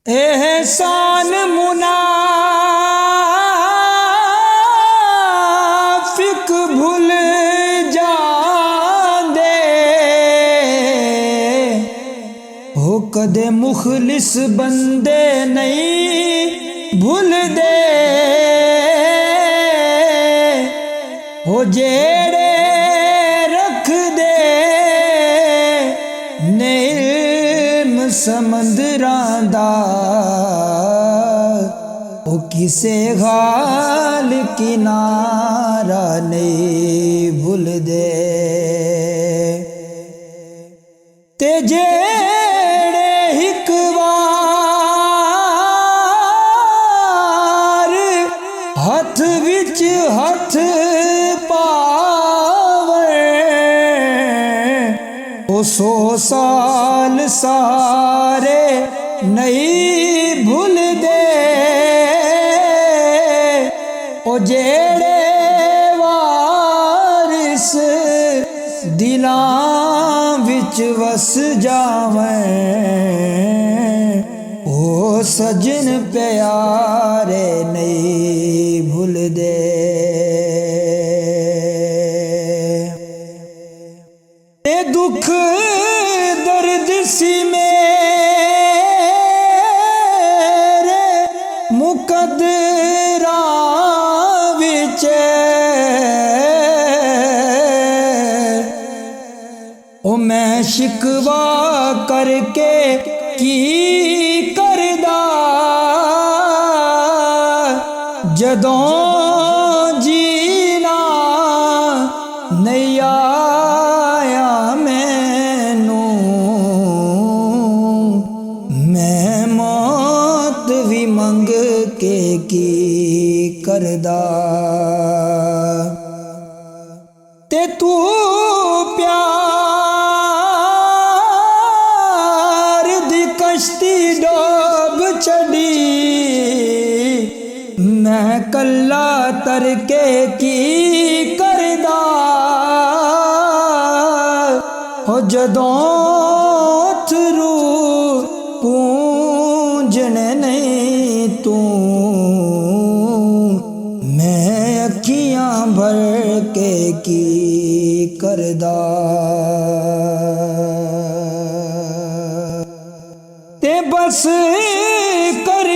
एहसान मुनाफिक भूल जांदे हो, कदे मुखलिस बंदे नहीं भूलदे हो। जेड़े रख दे ने इल्म समंदरां दा, ओ किसे गाल किनारा नहीं भूलदे। ते जेड़े हिक वार हथ विच हथ पावे, ओ 100 साल सारे नहीं भूलदे। ओ जेड़े वारिस दिलां विच वस जावें, ओ सजन प्यारे नहीं भूलदे। ते दुख दर्द सी मेरे मुकद्दरां विच, ओ मैं शिकवा करके की करदा, जदों जीना नहीं आया मैनू, मैं मौत भी मंग के की करदा। ते तू प्यार दी कश्ती डोब छड़ी, मैं कल्ला तरके की करदा हो। जदों अथरू पूंजने नहीं तू, मैं अखियां भर के की करदा। ते बस कर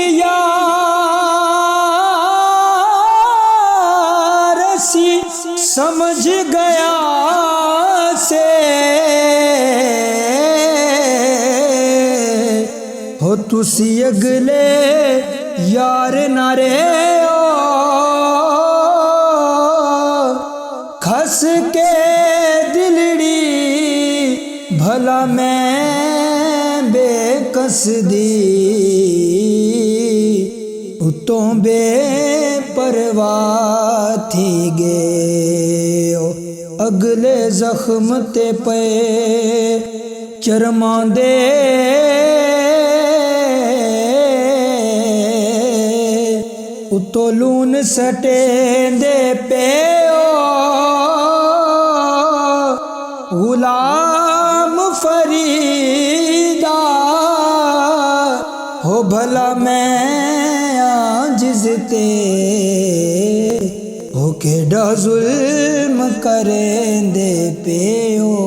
यार सी समझ गया से हो, तुसी अगले यार नारे खस के दिलड़ी भला मैं बेकस दी, उतों बेपरवाह थी गे। अगले जख्म ते पे चरमां दे, उतो लून सटेंदे पे गुलाम फरीदा हो। भला मैं आजिज़ ते हो केड़ा जुल्म करेंदे पे हो।